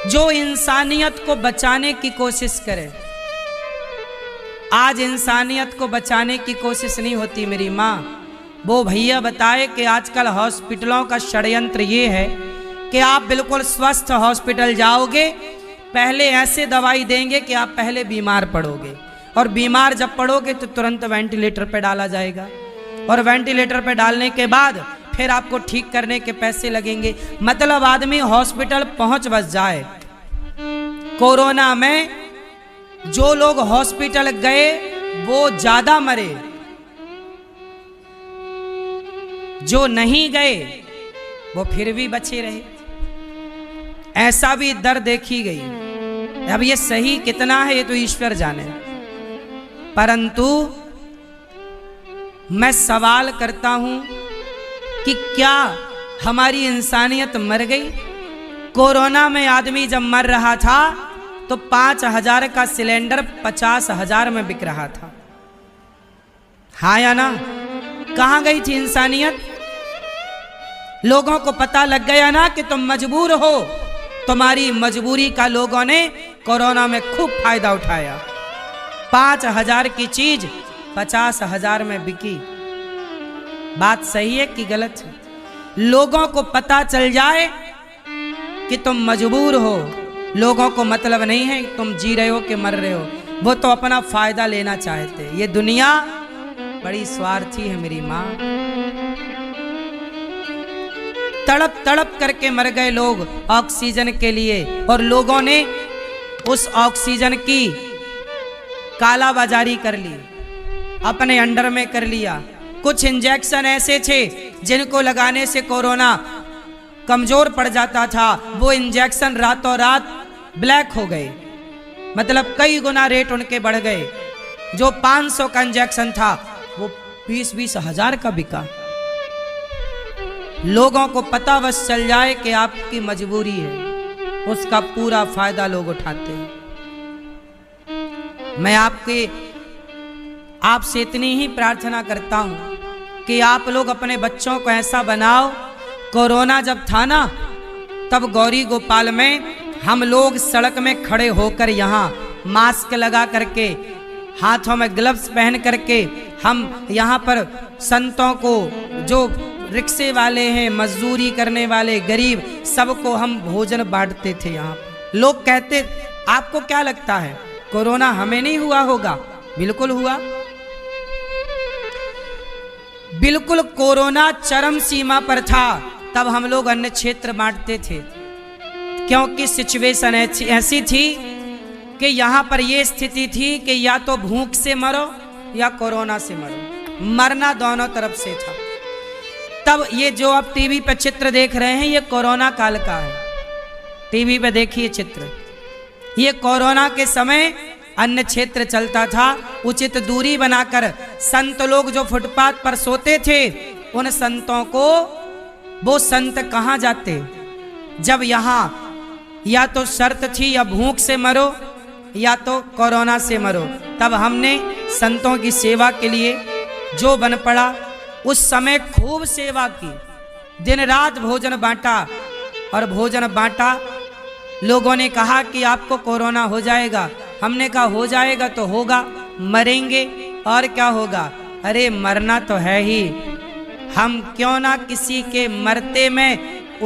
जो इंसानियत को बचाने की कोशिश करे। आज इंसानियत को बचाने की कोशिश नहीं होती मेरी माँ। वो भैया बताए कि आजकल हॉस्पिटलों का षड्यंत्र ये है कि आप बिल्कुल स्वस्थ हॉस्पिटल जाओगे, पहले ऐसे दवाई देंगे कि आप पहले बीमार पड़ोगे और बीमार जब पड़ोगे तो तुरंत वेंटिलेटर पे डाला जाएगा और वेंटिलेटर पे डालने के बाद फिर आपको ठीक करने के पैसे लगेंगे। मतलब आदमी हॉस्पिटल पहुंच बस जाए। कोरोना में जो लोग हॉस्पिटल गए वो ज्यादा मरे, जो नहीं गए वो फिर भी बचे रहे। ऐसा भी दर देखी गई। अब ये सही कितना है ये तो ईश्वर जाने, परंतु मैं सवाल करता हूं कि क्या हमारी इंसानियत मर गई? कोरोना में आदमी जब मर रहा था तो 5,000 का सिलेंडर 50,000 में बिक रहा था। हाँ या ना? कहां गई थी इंसानियत? लोगों को पता लग गया ना कि तुम मजबूर हो। तुम्हारी मजबूरी का लोगों ने कोरोना में खूब फायदा उठाया। 5,000 की चीज 50,000 में बिकी। बात सही है कि गलत है? लोगों को पता चल जाए कि तुम मजबूर हो, लोगों को मतलब नहीं है तुम जी रहे हो कि मर रहे हो, वो तो अपना फायदा लेना चाहते। ये दुनिया बड़ी स्वार्थी है मेरी माँ। तड़प तड़प करके मर गए लोग ऑक्सीजन के लिए, और लोगों ने उस ऑक्सीजन की कालाबाजारी कर ली, अपने अंडर में कर लिया। कुछ इंजेक्शन ऐसे थे जिनको लगाने से कोरोना कमजोर पड़ जाता था, वो इंजेक्शन रातों रात ब्लैक हो गए, मतलब कई गुना रेट उनके बढ़ गए। जो 500 का इंजेक्शन था वो 20-20 हजार का बिका। लोगों को पता बस चल जाए कि आपकी मजबूरी है, उसका पूरा फायदा लोग उठाते हैं। मैं आपसे इतनी ही प्रार्थना करता हूं कि आप लोग अपने बच्चों को ऐसा बनाओ। कोरोना जब था ना, तब गौरी गोपाल में हम लोग सड़क में खड़े होकर यहाँ मास्क लगा करके, हाथों में ग्लव्स पहन करके, हम यहाँ पर संतों को, जो रिक्शे वाले हैं, मजदूरी करने वाले, गरीब, सबको हम भोजन बांटते थे। यहाँ लोग कहते, आपको क्या लगता है कोरोना हमें नहीं हुआ होगा? बिल्कुल हुआ। बिल्कुल कोरोना चरम सीमा पर था, तब हम लोग अन्य क्षेत्र बांटते थे, क्योंकि सिचुएशन ऐसी थी कि यहाँ पर ये स्थिति थी कि या तो भूख से मरो या कोरोना से मरो, मरना दोनों तरफ से था। तब ये जो आप टीवी पे चित्र देख रहे हैं, ये कोरोना काल का है। टीवी पे देखिए चित्र, ये कोरोना के समय अन्य क्षेत्र चलता था। उचित दूरी बनाकर संत लोग जो फुटपाथ पर सोते थे, उन संतों को, वो संत कहाँ जाते जब यहाँ या तो शर्त थी या भूख से मरो या तो कोरोना से मरो। तब हमने संतों की सेवा के लिए जो बन पड़ा, उस समय खूब सेवा की, दिन रात भोजन बांटा। और भोजन बांटा, लोगों ने कहा कि आपको कोरोना हो जाएगा। हमने कहा हो जाएगा तो होगा, मरेंगे और क्या होगा? अरे मरना तो है ही, हम क्यों ना किसी के मरते में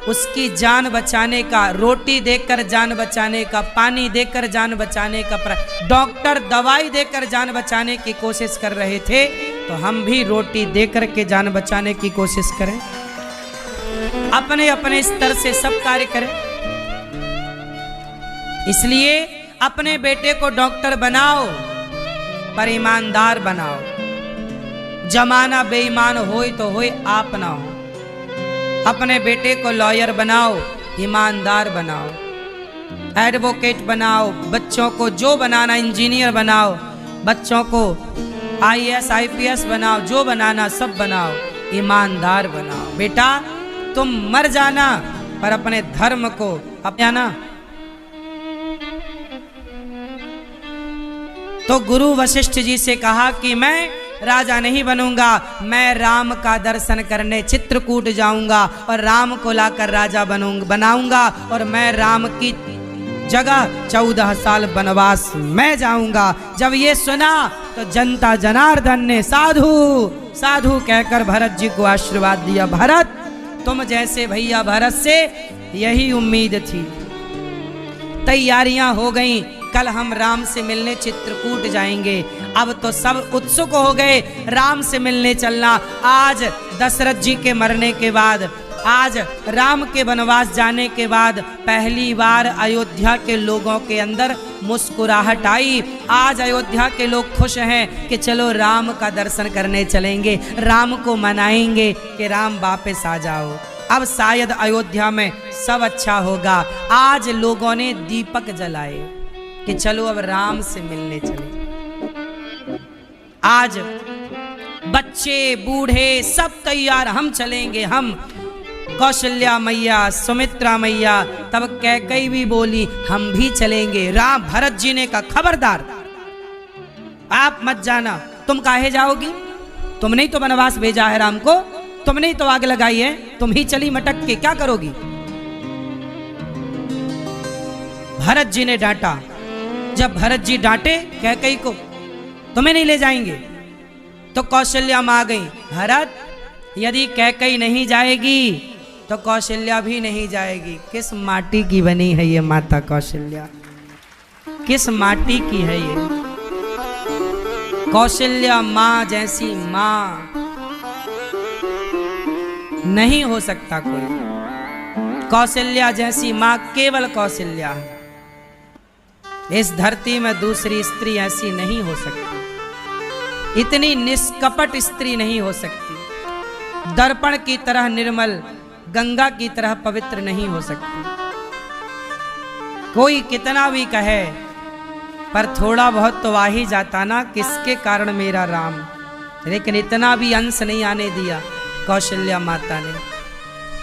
उसकी जान बचाने का, रोटी देकर जान बचाने का, पानी देकर जान बचाने का, डॉक्टर दवाई देकर जान बचाने की कोशिश कर रहे थे, तो हम भी रोटी देकर के जान बचाने की कोशिश करें। अपने अपने स्तर से सब कार्य करें। इसलिए अपने बेटे को डॉक्टर बनाओ, पर ईमानदार बनाओ। जमाना बेईमान होए तो होए, आप ना हो। अपने बेटे को लॉयर बनाओ, ईमानदार बनाओ, एडवोकेट बनाओ। बच्चों को जो बनाना, इंजीनियर बनाओ, बच्चों को IAS IPS बनाओ, जो बनाना सब बनाओ, ईमानदार बनाओ। बेटा तुम मर जाना पर अपने धर्म को अपनाना। तो गुरु वशिष्ठ जी से कहा कि मैं राजा नहीं बनूंगा, मैं राम का दर्शन करने चित्रकूट जाऊंगा और राम को लाकर राजा बनाऊंगा, और मैं राम की जगह 14 साल वनवास मैं जाऊंगा। जब ये सुना तो जनता जनार्दन ने साधु साधु कहकर भरत जी को आशीर्वाद दिया। भरत, तुम जैसे भैया भरत से यही उम्मीद थी। तैयारियां हो गई, कल हम राम से मिलने चित्रकूट जाएंगे। अब तो सब उत्सुक हो गए राम से मिलने चलना। आज दशरथ जी के मरने के बाद, आज राम के वनवास जाने के बाद पहली बार अयोध्या के लोगों के अंदर मुस्कुराहट आई। आज अयोध्या के लोग खुश हैं कि चलो राम का दर्शन करने चलेंगे, राम को मनाएंगे कि राम वापस आ जाओ। अब शायद अयोध्या में सब अच्छा होगा। आज लोगों ने दीपक जलाए कि चलो अब राम से मिलने चले। आज बच्चे बूढ़े सब तैयार, हम चलेंगे हम। कौशल्या मैया, सुमित्रा मैया, तब कैकेयी भी बोली हम भी चलेंगे। राम भरत जी ने कहा खबरदार आप मत जाना। तुम काहे जाओगी? तुमने ही तो वनवास भेजा है राम को, तुमने ही तो आग लगाई है, तुम ही चली मटक के क्या करोगी? भरत जी ने डांटा। जब भरत जी डांटे कैकेयी को, तुम्हें नहीं ले जाएंगे, तो कौशल्या मां गई। भरत यदि कैकेयी नहीं जाएगी तो कौशल्या भी नहीं जाएगी। किस माटी की बनी है ये माता कौशल्या? किस माटी की है ये? कौशल्या मां जैसी मां नहीं हो सकता कोई। कौशल्या जैसी मां केवल कौशल्या है। इस धरती में दूसरी स्त्री ऐसी नहीं हो सकती। इतनी निष्कपट स्त्री नहीं हो सकती। दर्पण की तरह निर्मल, गंगा की तरह पवित्र नहीं हो सकती। कोई कितना भी कहे, पर थोड़ा बहुत तो आ ही जाता ना, किसके कारण मेरा राम। लेकिन इतना भी अंश नहीं आने दिया कौशल्या माता ने।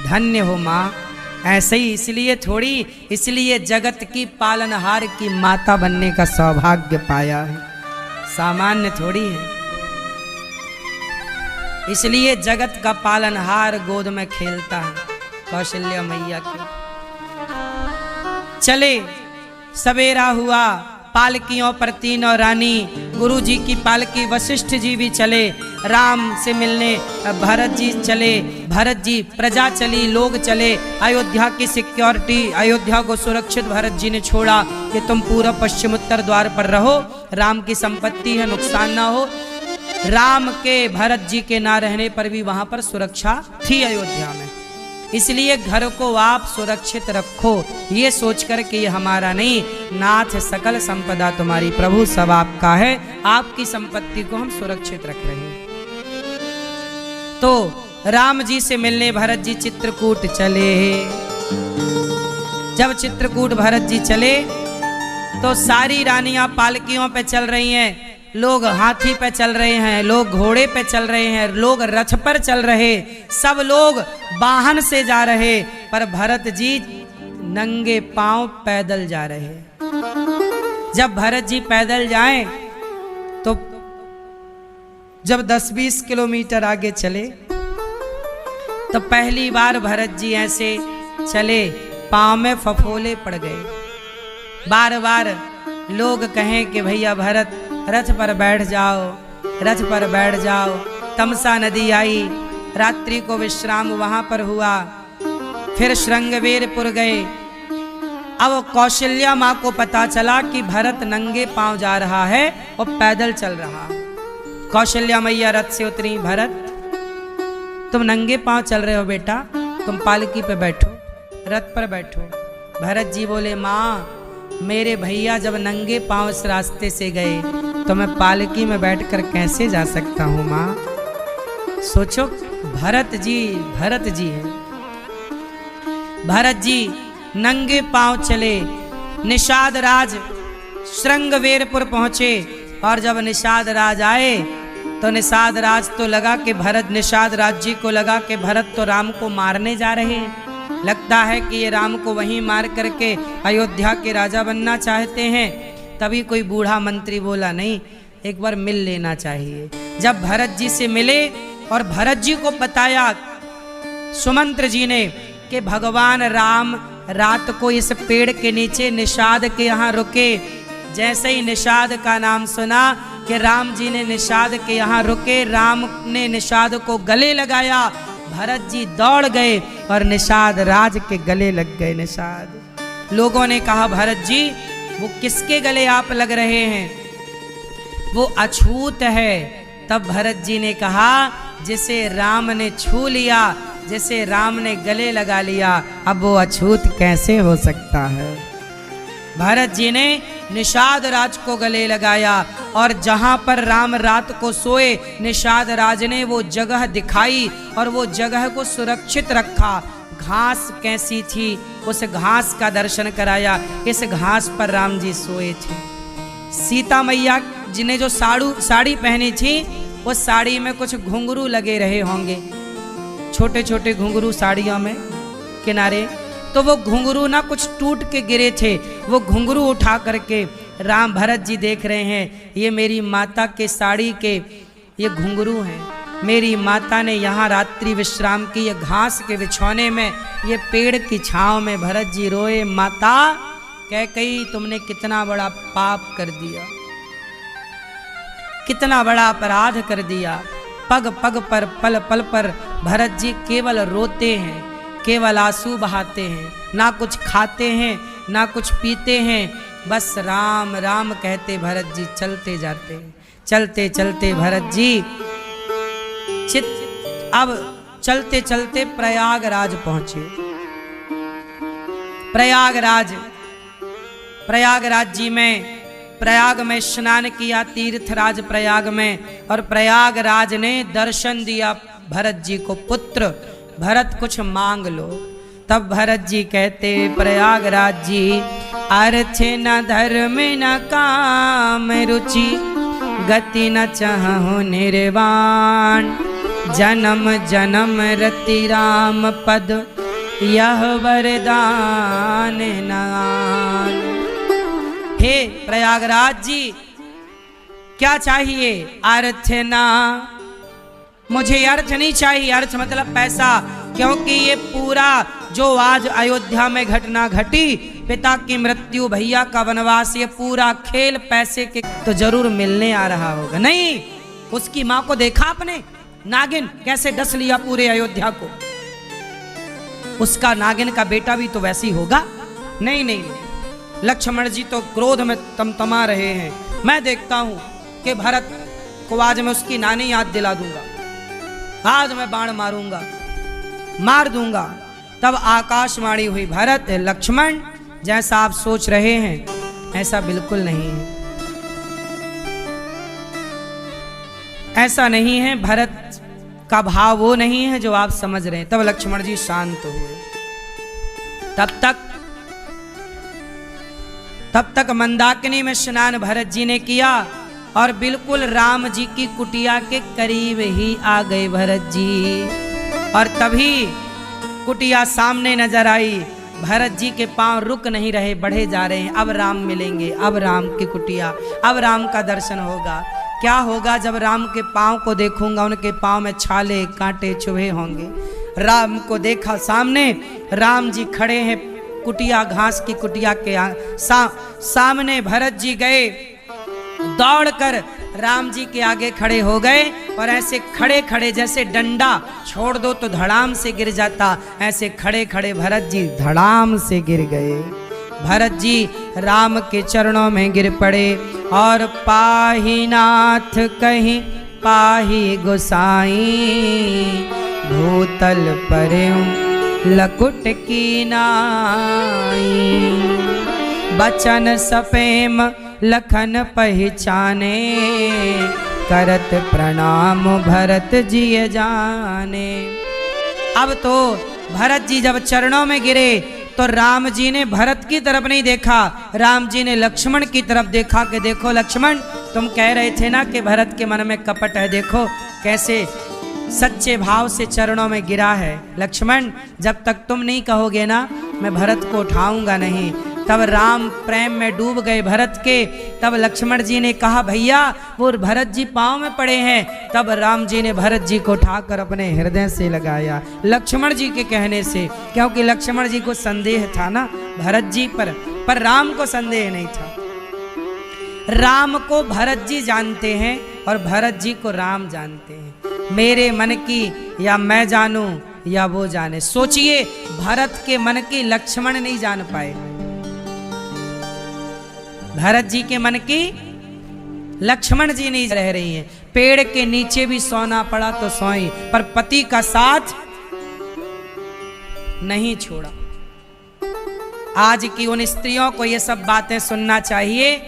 धन्य हो माँ। ऐसे ही इसलिए थोड़ी, इसलिए जगत की पालनहार की माता बनने का सौभाग्य पाया है, सामान्य थोड़ी है। इसलिए जगत का पालनहार गोद में खेलता है कौशल्या मैया के। चले, सवेरा हुआ, पालकियों पर तीनों रानी, गुरु जी की पालकी वशिष्ठ जी भी चले राम से मिलने। भरत जी चले, भरत जी, प्रजा चली, लोग चले। अयोध्या की सिक्योरिटी, अयोध्या को सुरक्षित भरत जी ने छोड़ा कि तुम पूर्व पश्चिम उत्तर द्वार पर रहो, राम की संपत्ति है, नुकसान ना हो। राम के, भरत जी के ना रहने पर भी वहां पर सुरक्षा थी अयोध्या में। इसलिए घर को आप सुरक्षित रखो, ये सोचकर कि ये हमारा नहीं, नाथ सकल संपदा तुम्हारी, प्रभु सब आपका है, आपकी संपत्ति को हम सुरक्षित रख रहे हैं। तो राम जी से मिलने भरत जी चित्रकूट चले। जब चित्रकूट भरत जी चले तो सारी रानियां पालकियों पे चल रही हैं, लोग हाथी पे चल रहे हैं, लोग घोड़े पे चल रहे हैं, लोग रथ पर चल रहे, सब लोग वाहन से जा रहे, पर भरत जी नंगे पांव पैदल जा रहे। जब भरत जी पैदल जाएं तो जब 10-20 किलोमीटर आगे चले तो पहली बार भरत जी ऐसे चले, पांव में फफोले पड़ गए। बार बार लोग कहें कि भैया भरत रथ पर बैठ जाओ, रथ पर बैठ जाओ। तमसा नदी आई, रात्रि को विश्राम वहां पर हुआ। फिर श्रृंगवेरपुर गए। अब कौशल्या माँ को पता चला कि भरत नंगे पांव जा रहा है और पैदल चल रहा। कौशल्या मैया रथ से उतरी, भरत तुम नंगे पांव चल रहे हो बेटा, तुम पालकी पे बैठो, रथ पर बैठो। भरत जी बोले माँ, मेरे भैया जब नंगे पांव इस रास्ते से गए तो मैं पालकी में बैठकर कैसे जा सकता हूँ माँ। सोचो, भरत जी है। भरत जी नंगे पांव चले, निषाद राज श्रृंगवेरपुर पहुंचे। और जब निषाद राज आए तो निषाद राज तो लगा कि भरत, निषाद राज जी को लगा कि भरत तो राम को मारने जा रहे हैं। लगता है कि ये राम को वहीं मार करके अयोध्या के राजा बनना चाहते हैं। तभी कोई बूढ़ा मंत्री बोला नहीं, एक बार मिल लेना चाहिए। जब भरत जी से मिले और भरत जी को बताया सुमंत्र जी ने कि भगवान राम रात को इस पेड़ के नीचे निषाद के यहाँ रुके। जैसे ही निषाद का नाम सुना कि राम जी ने निषाद के यहाँ रुके, राम ने निषाद को गले लगाया, भरत जी दौड़ गए और निषाद राज के गले लग गए। निषाद, लोगों ने कहा भरत जी वो किसके गले आप लग रहे हैं? वो अछूत है। तब भरत जी ने कहा जिसे राम ने छू लिया, जिसे राम ने गले लगा लिया, अब वो अछूत कैसे हो सकता है। भरत जी ने निषाद राज को गले लगाया और जहां पर राम रात को सोए, निषाद राज ने वो जगह दिखाई और वो जगह को सुरक्षित रखा। घास कैसी थी उस घास का दर्शन कराया। इस घास पर राम जी सोए थे। सीता मैया जिन्हें जो साड़ी पहनी थी उस साड़ी में कुछ घुंघरू लगे रहे होंगे, छोटे छोटे घुंघरू साड़ियों में किनारे। तो वो घुंघरू ना कुछ टूट के गिरे थे, वो घुंघरू उठा करके राम भरत जी देख रहे हैं, ये मेरी माता के साड़ी के ये घुंघरू हैं। मेरी माता ने यहाँ रात्रि विश्राम की, ये घास के बिछौने में, ये पेड़ की छांव में। भरत जी रोए, माता कैकेयी तुमने कितना बड़ा पाप कर दिया, कितना बड़ा अपराध कर दिया। पग पग पर पल पल पर भरत जी केवल रोते हैं, केवल आंसू बहाते हैं, ना कुछ खाते हैं ना कुछ पीते हैं, बस राम राम कहते भरत जी चलते जाते हैं। चलते चलते भरत जी अब चलते चलते प्रयागराज पहुंचे। प्रयागराज जी में, प्रयाग में स्नान किया, तीर्थराज प्रयाग में, और प्रयागराज ने दर्शन दिया भरत जी को, पुत्र भरत कुछ मांग लो। तब भरत जी कहते प्रयागराज जी, अर्थ न धर्म न काम रुचि, गति न चाहु निर्वाण, जन्म जन्म रति राम पद, यह वरदान नान। हे प्रयागराज जी क्या चाहिए? अर्थ ना, मुझे अर्थ नहीं चाहिए। अर्थ मतलब पैसा, क्योंकि ये पूरा जो आज अयोध्या में घटना घटी, पिता की मृत्यु, भैया का वनवास, ये पूरा खेल पैसे के तो जरूर मिलने आ रहा होगा। नहीं, उसकी माँ को देखा आपने, नागिन कैसे डस लिया पूरे अयोध्या को। उसका नागिन का बेटा भी तो वैसी होगा। नहीं नहीं, लक्ष्मण जी तो क्रोध में तमतमा रहे हैं। मैं देखता हूं कि भरत को आज मैं उसकी नानी याद दिला दूंगा, आज मैं बाण मारूंगा, मार दूंगा। तब आकाशवाणी हुई, भरत लक्ष्मण जैसा आप सोच रहे हैं ऐसा बिल्कुल नहीं है, ऐसा नहीं है। भरत का भाव वो नहीं है जो आप समझ रहे हैं। तब लक्ष्मण जी शांत हुए। तब तक मंदाकिनी में स्नान भरत जी ने किया और बिल्कुल राम जी की कुटिया के करीब ही आ गए भरत जी। और तभी कुटिया सामने नजर आई। भरत जी के पांव रुक नहीं रहे, बढ़े जा रहे हैं। अब राम मिलेंगे, अब राम की कुटिया, अब राम का दर्शन होगा। क्या होगा जब राम के पांव को देखूंगा? उनके पांव में छाले कांटे चुभे होंगे। राम को देखा सामने, राम जी खड़े हैं कुटिया, घास की कुटिया के सामने। भरत जी गए, दौड़कर राम जी के आगे खड़े हो गए और ऐसे खड़े खड़े, जैसे डंडा छोड़ दो तो धड़ाम से गिर जाता, ऐसे खड़े खड़े भरत जी धड़ाम से गिर गए। भरत जी राम के चरणों में गिर पड़े और पाही नाथ कहीं पाही गोसाई, भूतल परे लकुट की नाई, बचन सपेम लखन पहचाने, करत प्रणाम भरत जी जाने। अब तो भरत जी जब चरणों में गिरे तो राम जी ने भरत की तरफ नहीं देखा, राम जी ने लक्ष्मण की तरफ देखा कि देखो लक्ष्मण, तुम कह रहे थे ना कि भरत के मन में कपट है, देखो कैसे सच्चे भाव से चरणों में गिरा है। लक्ष्मण, जब तक तुम नहीं कहोगे ना मैं भरत को उठाऊंगा नहीं। तब राम प्रेम में डूब गए भरत के। तब लक्ष्मण जी ने कहा भैया वो भरत जी पांव में पड़े हैं। तब राम जी ने भरत जी को उठाकर अपने हृदय से लगाया, लक्ष्मण जी के कहने से, क्योंकि लक्ष्मण जी को संदेह था ना भरत जी पर राम को संदेह नहीं था। राम को भरत जी जानते हैं और भरत जी को राम जानते हैं। मेरे मन की या मैं जानूं या वो जाने। सोचिए, भरत के मन की लक्ष्मण नहीं जान पाए, भरत जी के मन की लक्ष्मण जी नहीं रह रही हैं। पेड़ के नीचे भी सोना पड़ा तो सोई, पर पति का साथ नहीं छोड़ा। आज की उन स्त्रियों को ये सब बातें सुनना चाहिए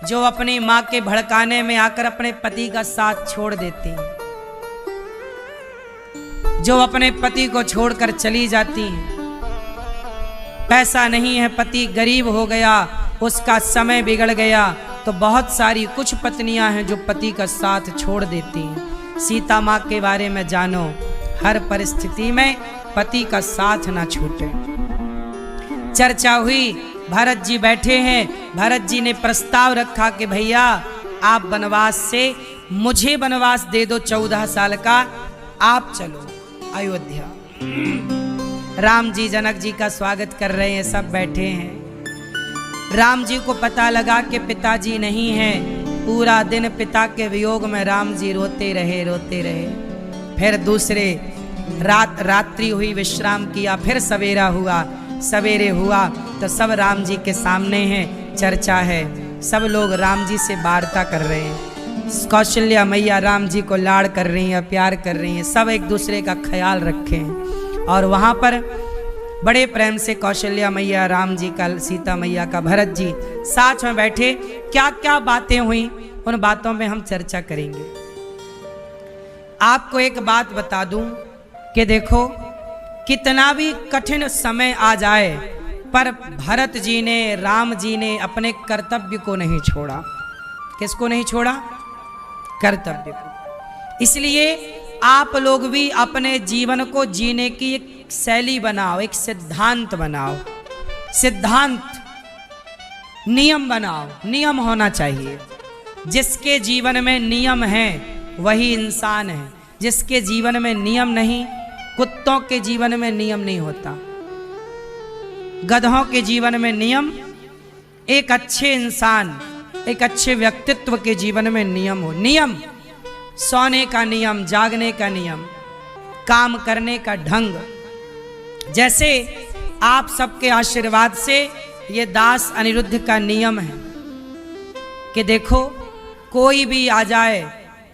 जो अपनी मां के भड़काने में आकर अपने पति का साथ छोड़ देती हैं, जो अपने पति को छोड़कर चली जाती हैं। पैसा नहीं है, पति गरीब हो गया, उसका समय बिगड़ गया, तो बहुत सारी कुछ पत्नियां हैं जो पति का साथ छोड़ देती हैं। सीता माँ के बारे में जानो, हर परिस्थिति में पति का साथ ना छूटे। चर्चा हुई, भरत जी बैठे हैं, भरत जी ने प्रस्ताव रखा कि भैया आप वनवास से मुझे वनवास दे दो 14 साल का, आप चलो अयोध्या। राम जी जनक जी का स्वागत कर रहे हैं, सब बैठे हैं। राम जी को पता लगा कि पिताजी नहीं हैं। पूरा दिन पिता के वियोग में राम जी रोते रहे। फिर दूसरे रात्रि हुई, विश्राम किया, फिर सवेरे हुआ तो सब राम जी के सामने हैं, चर्चा है, सब लोग राम जी से वार्ता कर रहे हैं। कौशल्या मैया राम जी को लाड़ कर रही हैं, प्यार कर रही हैं, सब एक दूसरे का ख्याल रखें। और वहाँ पर बड़े प्रेम से कौशल्या मैया राम जी का, सीता मैया का, भरत जी साथ में बैठे। क्या क्या बातें हुई, उन बातों में हम चर्चा करेंगे। आपको एक बात बता दूं कि देखो, कितना भी कठिन समय आ जाए पर भरत जी ने, राम जी ने अपने कर्तव्य को नहीं छोड़ा। किसको नहीं छोड़ा? कर्तव्य को। इसलिए आप लोग भी अपने जीवन को जीने की एक शैली बनाओ, एक सिद्धांत बनाओ, सिद्धांत, नियम बनाओ। नियम होना चाहिए। जिसके जीवन में नियम है वही इंसान है। जिसके जीवन में नियम नहीं, कुत्तों के जीवन में नियम नहीं होता, गधों के जीवन में नियम, एक अच्छे इंसान, एक अच्छे व्यक्तित्व के जीवन में नियम हो। नियम, सोने का नियम, जागने का नियम, काम करने का ढंग। जैसे आप सबके आशीर्वाद से ये दास अनिरुद्ध का नियम है कि देखो, कोई भी आ जाए,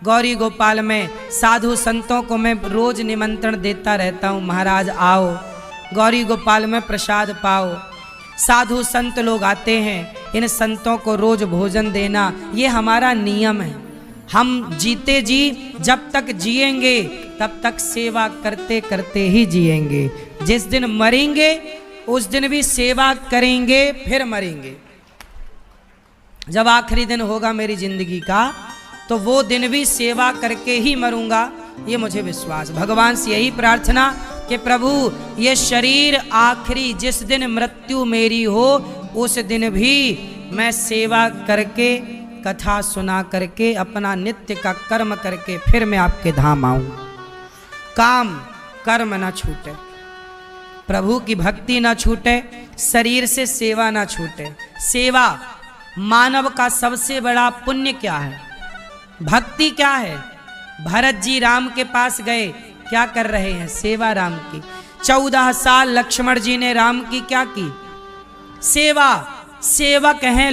गौरी गोपाल में साधु संतों को मैं रोज निमंत्रण देता रहता हूँ, महाराज आओ गौरी गोपाल में प्रसाद पाओ। साधु संत लोग आते हैं, इन संतों को रोज भोजन देना, ये हमारा नियम है। हम जीते जी जब तक जिएंगे तब तक सेवा करते करते ही जिएंगे। जिस दिन मरेंगे उस दिन भी सेवा करेंगे, फिर मरेंगे। जब आखिरी दिन होगा मेरी जिंदगी का, तो वो दिन भी सेवा करके ही मरूंगा, ये मुझे विश्वास। भगवान से यही प्रार्थना कि प्रभु ये शरीर आखिरी जिस दिन मृत्यु मेरी हो, उस दिन भी मैं सेवा करके, कथा सुना करके, अपना नित्य का कर्म करके फिर मैं आपके धाम आऊं। काम कर्म ना छूटे, प्रभु की भक्ति ना छूटे, शरीर से सेवा ना छूटे। सेवा मानव का सबसे बड़ा पुण्य क्या है? भक्ति क्या है? भरत जी राम के पास गए, क्या कर रहे हैं? सेवा राम की। 14 साल लक्ष्मण जी ने राम की क्या की? सेवा। सेवक हैं